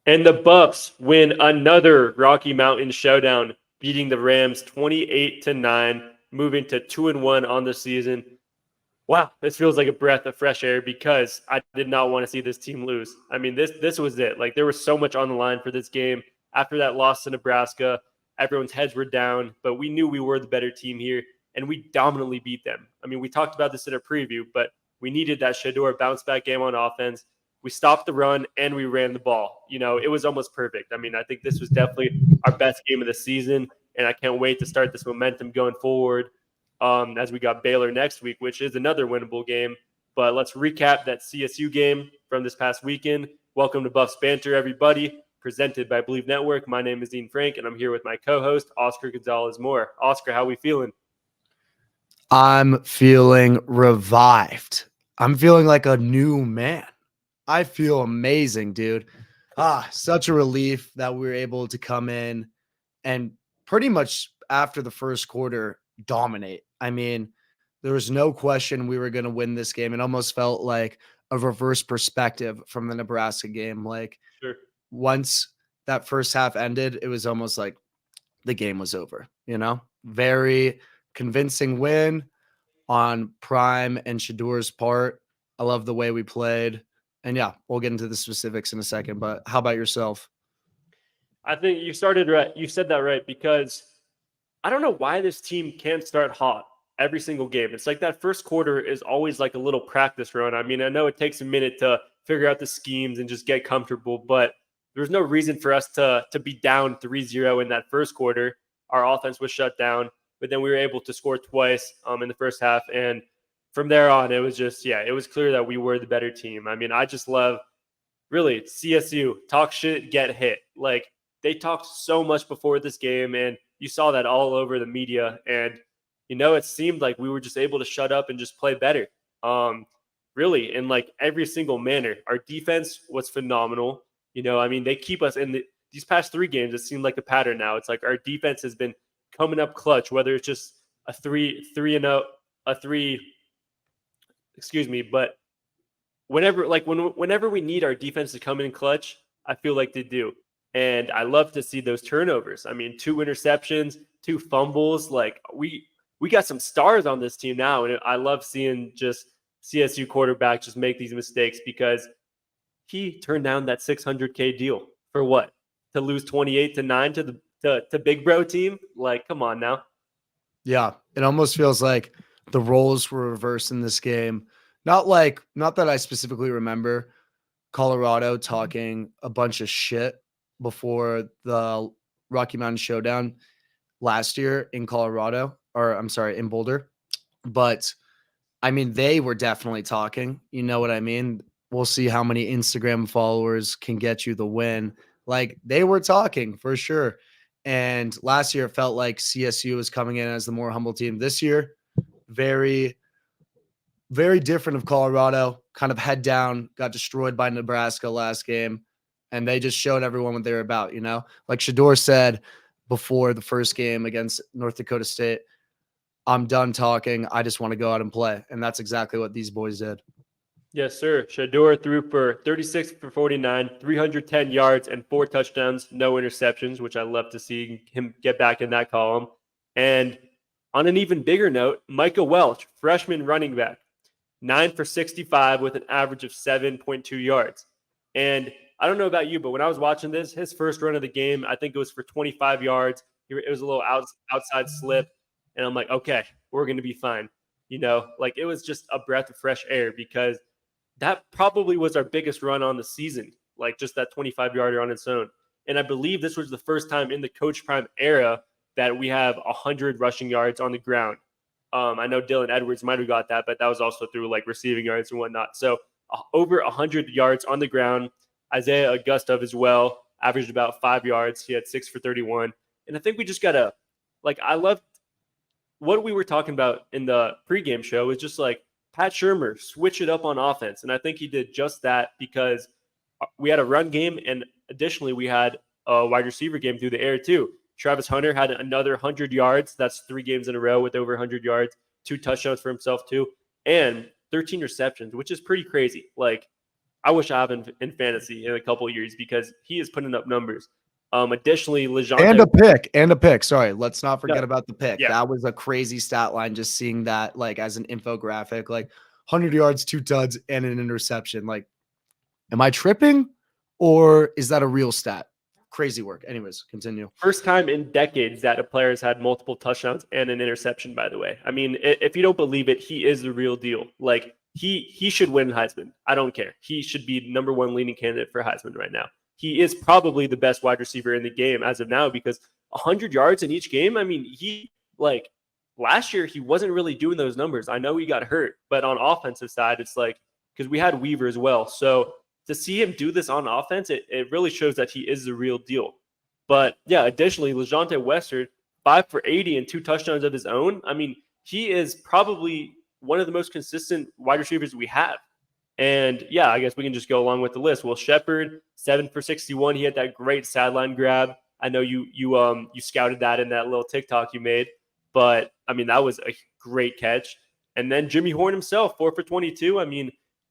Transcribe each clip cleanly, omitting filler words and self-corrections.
And the Buffs win another Rocky Mountain showdown, beating the Rams 28-9, moving to 2-1 on the season. Wow, this feels like a breath of fresh air because I did not want to see this team lose. I mean, this was it. Like there was so much on the line for this game. After that loss to Nebraska, everyone's heads were down, but we knew we were the better team here, and we dominantly beat them. I mean, we talked about this in a preview, but we needed that Shedeur bounce back game on offense. We stopped the run and we ran the ball. It was almost perfect. I mean, I think this was definitely our best game of the season, and I can't wait to start this momentum going forward as we got Baylor next week, which is another winnable game. But let's recap that CSU game from this past weekend. Welcome to Buffs Banter, everybody, presented by Believe Network. My name is Dean Frank, and I'm here with my co-host, Oscar Gonzalez Moore. Oscar, how we feeling? I'm feeling revived. I'm feeling like a new man. I feel amazing, dude. Such a relief that we were able to come in and pretty much after the first quarter dominate. I mean, there was no question we were going to win this game. It almost felt like a reverse perspective from the Nebraska game. Like Sure. once that first half ended, it was almost like the game was over, Very convincing win on Prime and Shedeur's part. I love the way we played. And yeah, we'll get into the specifics in a second, but how about yourself? I think you started right. You said that right, because I don't know why this team can't start hot every single game. It's like that first quarter is always like a little practice run. I mean, I know it takes a minute to figure out the schemes and just get comfortable, but there's no reason for us to be down 3-0 in that first quarter. Our offense was shut down, but then we were able to score twice in the first half. And from there on, it was just, it was clear that we were the better team. I mean, I just love, really, CSU, talk shit, get hit. Like, they talked so much before this game, and you saw that all over the media. And, it seemed like we were just able to shut up and just play better. Really, in like every single manner. Our defense was phenomenal. I mean, they keep us in these past 3 games. It seemed like a pattern now. It's like our defense has been coming up clutch, whether it's just a 3-0, a 3, excuse me, but whenever we need our defense to come in clutch, I feel like they do. And I love to see those turnovers. I mean, 2 interceptions, 2 fumbles. Like we got some stars on this team now, and I love seeing just CSU quarterback just make these mistakes, because he turned down that $600K deal for what? To lose 28-9 to the big bro team? Like, come on now. Yeah, it almost feels like the roles were reversed in this game. Not that I specifically remember Colorado talking a bunch of shit before the Rocky Mountain Showdown last year in Colorado, or I'm sorry, in Boulder. But I mean, they were definitely talking. You know what I mean? We'll see how many Instagram followers can get you the win. Like, they were talking for sure. And last year, it felt like CSU was coming in as the more humble team. This year, very, very different of Colorado, kind of head down, got destroyed by Nebraska last game. And they just showed everyone what they're about, Like Shedeur said before the first game against North Dakota State, I'm done talking. I just want to go out and play. And that's exactly what these boys did. Yes, sir. Shedeur threw for 36 for 49, 310 yards, and 4 touchdowns, no interceptions, which I love to see him get back in that column. And on an even bigger note, Micah Welch, freshman running back, 9 for 65 with an average of 7.2 yards. And I don't know about you, but when I was watching this, his first run of the game, I think it was for 25 yards. It was a little outside slip. And I'm like, okay, we're going to be fine. Like it was just a breath of fresh air, because that probably was our biggest run on the season, like just that 25-yarder on its own. And I believe this was the first time in the Coach Prime era that we have 100 rushing yards on the ground. I know Dylan Edwards might have got that, but that was also through like receiving yards and whatnot. So over 100 yards on the ground. Isaiah Augustov as well averaged about 5 yards. He had 6 for 31. And I think we just got to, like, I loved what we were talking about in the pregame show is just like Pat Shurmur, switch it up on offense. And I think he did just that, because we had a run game, and additionally we had a wide receiver game through the air too. Travis Hunter had another 100 yards. That's 3 games in a row with over 100 yards, 2 touchdowns for himself too, and 13 receptions, which is pretty crazy. Like, I wish I have in fantasy in a couple of years because he is putting up numbers. Additionally, And a pick. Sorry, let's not forget no, about the pick. yeah, That was a crazy stat line. Just seeing that like as an infographic, like 100 yards, 2 tuds, and an interception. Like, am I tripping, or is that a real stat? Crazy work. Anyways, continue. first time in decades that a player has had multiple touchdowns and an interception. By the way, I mean if you don't believe it, he is the real deal. Like he should win Heisman. I don't care. He should be number one leading candidate for Heisman right now. He is probably the best wide receiver in the game as of now because 100 yards in each game. I mean, he like last year he wasn't really doing those numbers. I know he got hurt, but on offensive side, it's like because we had Weaver as well. So to see him do this on offense, it really shows that he is the real deal. But yeah, additionally, LeJohntay Western, 5 for 80 and 2 touchdowns of his own. I mean, he is probably one of the most consistent wide receivers we have. And yeah, I guess we can just go along with the list. Will Shepard, 7 for 61. He had that great sideline grab. I know you scouted that in that little TikTok you made, but I mean that was a great catch. And then Jimmy Horn himself, 4 for 22. I mean,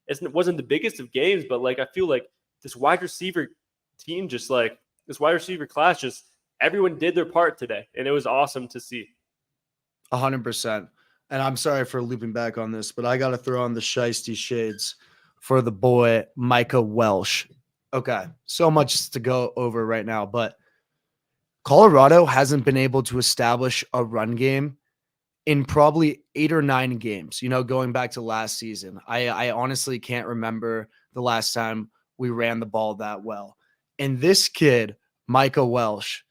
it wasn't the biggest of games, but like I feel like this wide receiver team, just like this wide receiver class, just everyone did their part today, and it was awesome to see. 100%. And I'm sorry for looping back on this, but I got to throw on the shiesty shades for the boy Micah Welsh. Okay, so much to go over right now, but Colorado hasn't been able to establish a run game in probably 8 or 9 games, going back to last season. I honestly can't remember the last time we ran the ball that well. And this kid, Micah Welsh,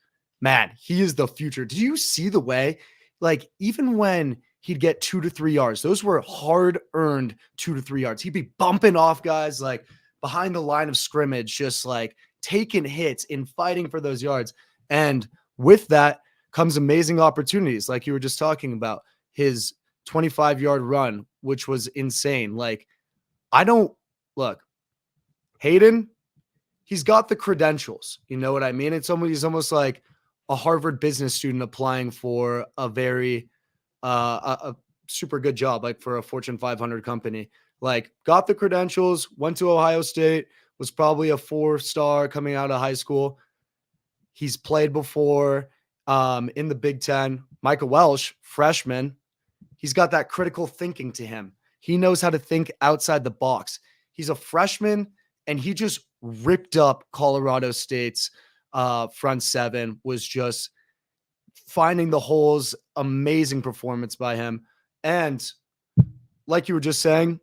man, he is the future. Do you see the way, like, even when he'd get 2 to 3 yards, those were hard-earned 2 to 3 yards. He'd be bumping off guys, like, behind the line of scrimmage, just, like, taking hits and fighting for those yards. And with that comes amazing opportunities, like you were just talking about. His 25-yard run, which was insane. Like, look, Hayden, he's got the credentials. You know what I mean? He's almost like a Harvard business student applying for a very a super good job, like for a Fortune 500 company. Like, got the credentials, went to Ohio State, was probably a 4-star coming out of high school. He's played before in the Big Ten. Michael Welsh, freshman, he's got that critical thinking to him. He knows how to think outside the box. He's a freshman, and he just ripped up Colorado State's front seven, was just finding the holes. Amazing performance by him. And like you were just saying,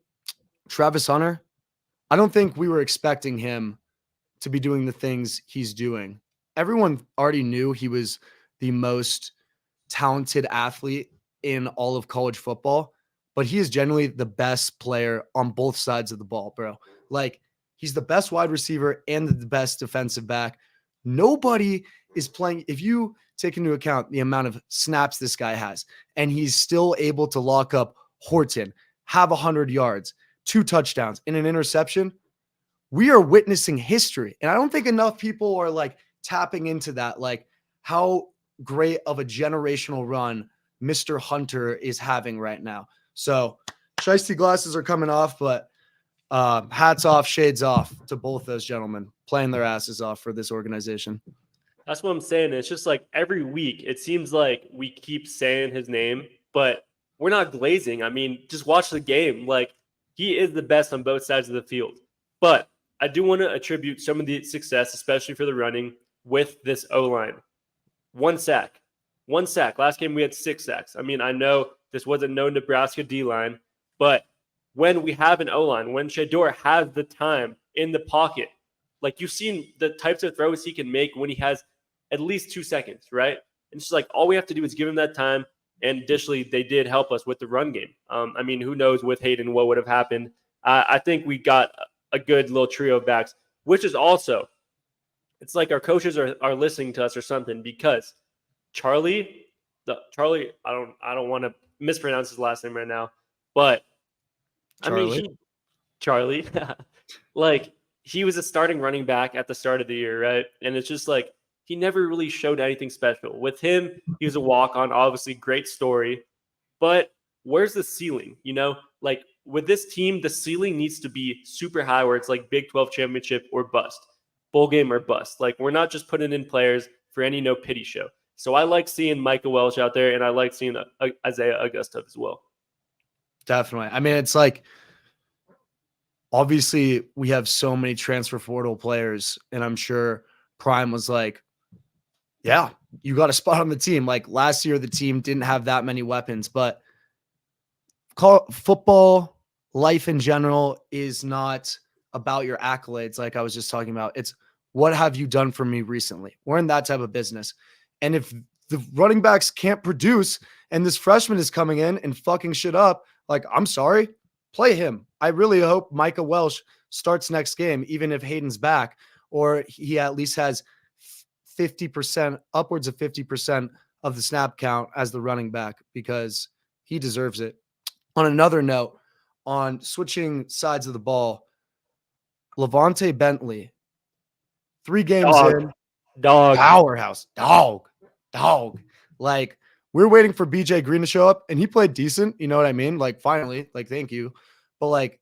Travis Hunter, I don't think we were expecting him to be doing the things he's doing. Everyone already knew he was the most talented athlete in all of college football, but he is generally the best player on both sides of the ball, bro. Like, he's the best wide receiver and the best defensive back. Nobody is playing. If you take into account the amount of snaps this guy has, and he's still able to lock up Horton, have 100 yards, 2 touchdowns, and an interception, we are witnessing history. And I don't think enough people are like tapping into that, like how great of a generational run Mr. Hunter is having right now. So shiesty glasses are coming off, but hats off, shades off to both those gentlemen playing their asses off for this organization. That's what I'm saying. It's just like every week, it seems like we keep saying his name, but we're not glazing. I mean, just watch the game. Like, he is the best on both sides of the field. But I do want to attribute some of the success, especially for the running, with this O-line. 1 sack. 1 sack. Last game, we had 6 sacks. I mean, I know this wasn't no Nebraska D-line, but when we have an O-line, when Shedeur has the time in the pocket, like, you've seen the types of throws he can make when he has at least 2 seconds, right? And it's just like all we have to do is give him that time. And additionally, they did help us with the run game. I mean, who knows with Hayden what would have happened. I think we got a good little trio of backs, which is also, it's like our coaches are listening to us or something, because Charlie, I don't want to mispronounce his last name right now, but Charlie? I mean, Charlie, like, he was a starting running back at the start of the year, right? And it's just like, he never really showed anything special. With him, he was a walk-on, obviously great story, but where's the ceiling? Like, with this team, the ceiling needs to be super high where it's like Big 12 championship or bust, bowl game or bust. Like we're not just putting in players for any no pity show. So I like seeing Micah Welsh out there, and I like seeing Isaiah Augusta as well. Definitely. I mean, it's like obviously we have so many transfer portal players, and I'm sure Prime was like, yeah, you got a spot on the team. Like last year, the team didn't have that many weapons, but football life in general is not about your accolades. Like I was just talking about, it's what have you done for me recently? We're in that type of business. And if the running backs can't produce and this freshman is coming in and fucking shit up, like, I'm sorry, play him. I really hope Micah Welsh starts next game, even if Hayden's back, or he at least has 50%, upwards of 50% of the snap count as the running back, because he deserves it. On another note, on switching sides of the ball, Levante Bentley, 3 games in, powerhouse, dog. Like, we're waiting for BJ Green to show up, and he played decent. You know what I mean? Like, finally, like, thank you. But like,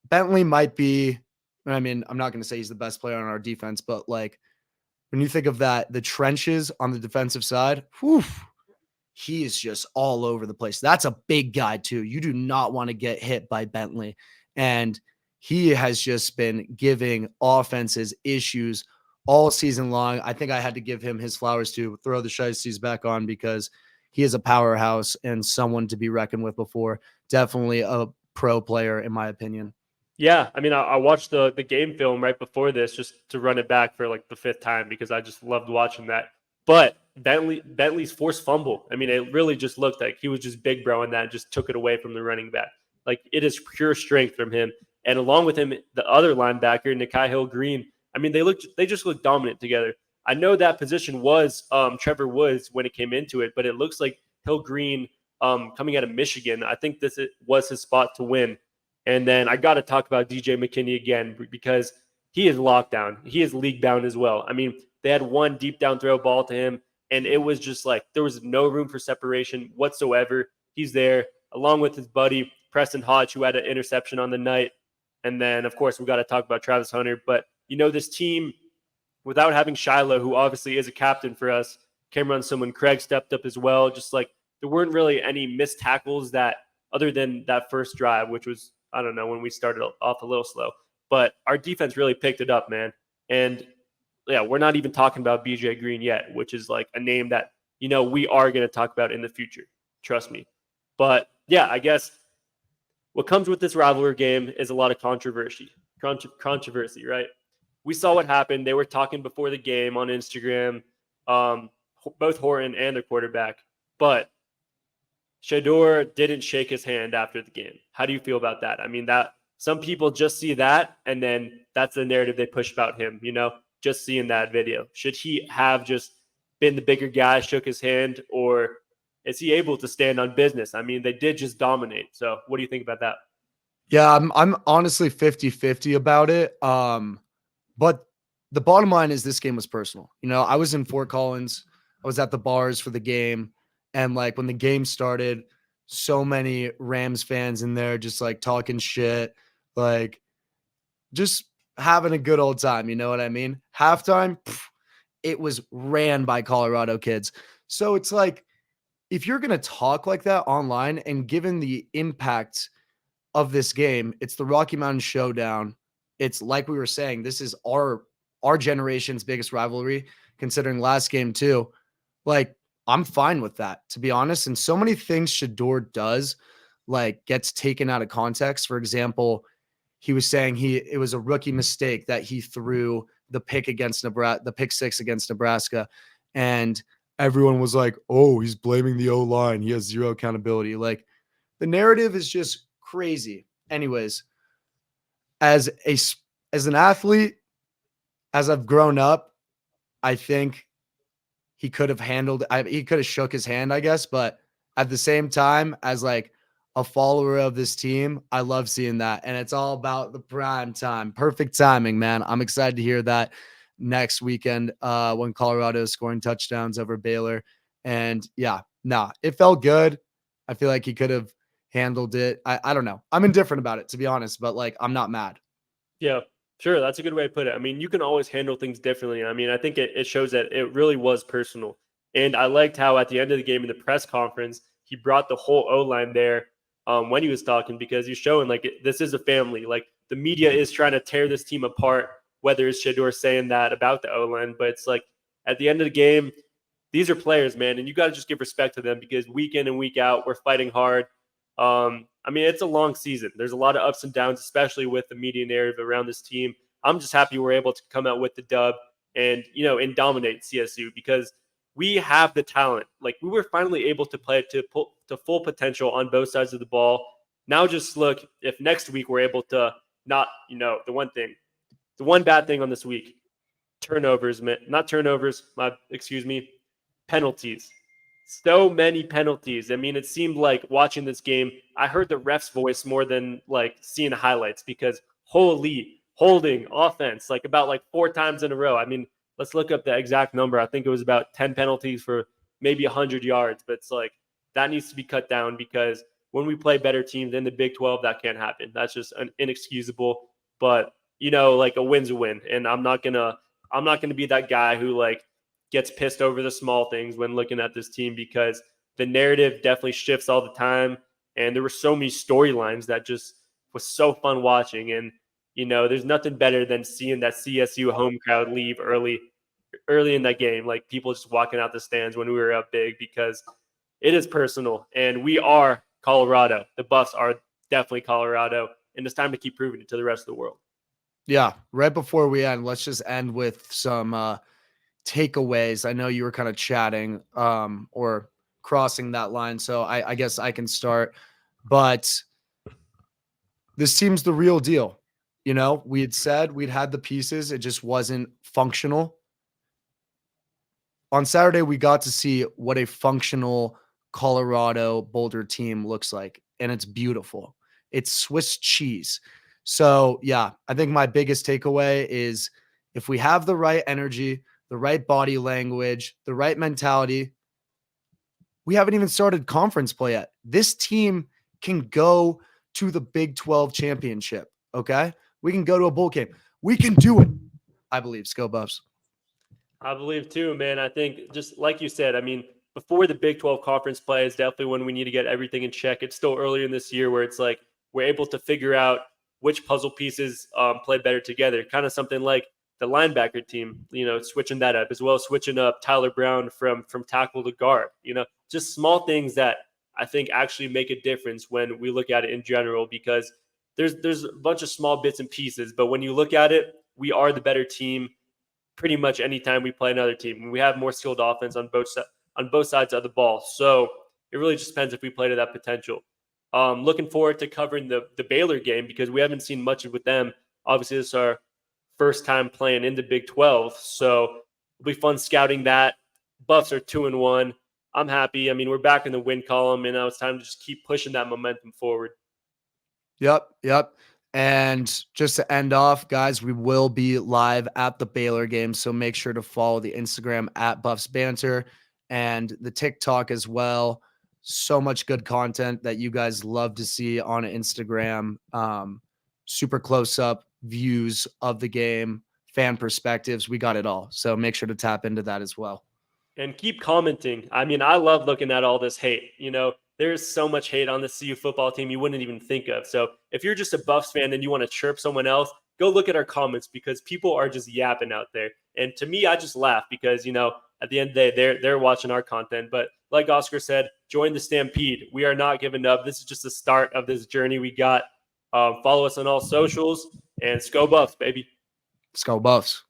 Bentley might be, I mean, I'm not going to say he's the best player on our defense, but like, when you think of that, the trenches on the defensive side, whew, he is just all over the place. That's a big guy too. You do not want to get hit by Bentley. And he has just been giving offenses issues all season long. I think I had to give him his flowers to throw the shiesties back on, because he is a powerhouse and someone to be reckoned with before. Definitely a pro player, in my opinion. Yeah, I mean, I watched the game film right before this just to run it back for like the 5th time because I just loved watching that. But Bentley's forced fumble, I mean, it really just looked like he was just big bro in that and just took it away from the running back. Like, it is pure strength from him. And along with him, the other linebacker, Nikhai Hill-Green, I mean, they just look dominant together. I know that position was Trevor Woods when it came into it, but it looks like Hill-Green coming out of Michigan, I think was his spot to win. And then I got to talk about DJ McKinney again, because he is locked down. He is league bound as well. I mean, they had one deep down throw ball to him, and it was just like there was no room for separation whatsoever. He's there along with his buddy Preston Hodge, who had an interception on the night. And then, of course, we got to talk about Travis Hunter. But, you know, this team, without having Shiloh, who obviously is a captain for us, Cameron Sumlin Craig stepped up as well. Just like there weren't really any missed tackles that, other than that first drive, which was, I don't know, when we started off a little slow. But our defense really picked it up, man. And yeah, we're not even talking about BJ Green yet, which is like a name that, you know, we are going to talk about in the future. Trust me. But yeah, I guess what comes with this rivalry game is a lot of controversy, right? We saw what happened. They were talking before the game on Instagram, both Horton and the quarterback. But Shedeur didn't shake his hand after the game. How do you feel about that? I mean, that some people just see that, and then that's the narrative they push about him, you know, just seeing that video. Should he have just been the bigger guy, shook his hand, or is he able to stand on business? I mean, they did just dominate. So what do you think about that? Yeah, I'm honestly 50-50 about it. But the bottom line is this game was personal. You know, I was in Fort Collins. I was at the bars for the game. And like when the game started, so many Rams fans in there just like talking shit, like just having a good old time. You know what I mean? Halftime, it was ran by Colorado kids. So it's like, if you're going to talk like that online, and given the impact of this game, it's the Rocky Mountain Showdown. It's like we were saying, this is our generation's biggest rivalry, considering last game too. Like, I'm fine with that, to be honest. And so many things Shedeur does, like, gets taken out of context. For example, he was saying it was a rookie mistake that he threw the pick against Nebraska, the pick 6 against Nebraska. And everyone was like, oh, he's blaming the O-line. He has zero accountability. Like, the narrative is just crazy. Anyways, as an athlete, as I've grown up, I think he could have he could have shook his hand, I guess. But at the same time, as like a follower of this team, I love seeing that. And it's all about the prime time. Perfect timing, man. I'm excited to hear that next weekend when Colorado is scoring touchdowns over Baylor. And yeah, it felt good. I feel like he could have handled it. I don't know. I'm indifferent about it, to be honest, but like I'm not mad. Yeah, sure. That's a good way to put it. I mean, you can always handle things differently. I mean, I think it shows that it really was personal. And I liked how at the end of the game in the press conference, he brought the whole O line there when he was talking because he's showing like this is a family. Like the media is trying to tear this team apart, whether it's Shador saying that about the O line, but it's like at the end of the game, these are players, man, and you got to just give respect to them because week in and week out, we're fighting hard. I mean, it's a long season. There's a lot of ups and downs, especially with the media narrative around this team. I'm just happy we're able to come out with the dub and dominate CSU because we have the talent. Like we were finally able to play to full potential on both sides of the ball. Now just look if next week we're able to not, the one bad thing on this week, turnovers, man, not turnovers, penalties. So many penalties. I mean, it seemed like watching this game, I heard the ref's voice more than like seeing the highlights because holy holding offense, like about like 4 times in a row. I mean, let's look up the exact number. I think it was about 10 penalties for maybe 100 yards, but it's like that needs to be cut down because when we play better teams in the Big 12, that can't happen. That's just inexcusable. But like a win's a win, and I'm not gonna be that guy who like gets pissed over the small things when looking at this team because the narrative definitely shifts all the time. And there were so many storylines that just was so fun watching. And, there's nothing better than seeing that CSU home crowd leave early in that game. Like people just walking out the stands when we were up big because it is personal. And we are Colorado. The Buffs are definitely Colorado. And it's time to keep proving it to the rest of the world. Yeah. Right before we end, let's just end with some takeaways. I know you were kind of chatting or crossing that line, so I guess I can start. But this team's the real deal. We had said we'd had the pieces, it just wasn't functional. On Saturday, we got to see what a functional Colorado Boulder team looks like, and it's beautiful. It's Swiss cheese. So, yeah, I think my biggest takeaway is if we have the right energy, the right body language, the right mentality, we haven't even started conference play yet. This team can go to the Big 12 championship. Okay. We can go to a bowl game. We can do it. I believe. Go Buffs. I believe too, man. I think just like you said, I mean, before the Big 12 conference play is definitely when we need to get everything in check. It's still earlier in this year where it's like we're able to figure out which puzzle pieces play better together. Kind of something like the linebacker team, switching that up as well as switching up Tyler Brown from tackle to guard. Just small things that I think actually make a difference when we look at it in general because there's a bunch of small bits and pieces, but when you look at it, we are the better team pretty much anytime we play another team. We have more skilled offense on both sides of the ball. So it really just depends if we play to that potential. Looking forward to covering the Baylor game because we haven't seen much with them. Obviously, this is our first time playing in the Big 12. So it'll be fun scouting that. Buffs are 2-1. I'm happy. I mean, we're back in the win column, and now it's time to just keep pushing that momentum forward. Yep. And just to end off, guys, we will be live at the Baylor game. So make sure to follow the Instagram at Buffs Banter and the TikTok as well. So much good content that you guys love to see on Instagram. Super close up views of the game, fan perspectives. We got it all. So make sure to tap into that as well. And keep commenting. I mean, I love looking at all this hate. There's so much hate on the CU football team you wouldn't even think of. So if you're just a Buffs fan and you want to chirp someone else, go look at our comments because people are just yapping out there. And to me, I just laugh because, at the end of the day, they're watching our content. But like Oscar said, join the Stampede. We are not giving up. This is just the start of this journey we got. Follow us on all socials and Go Buffs, baby. Go Buffs.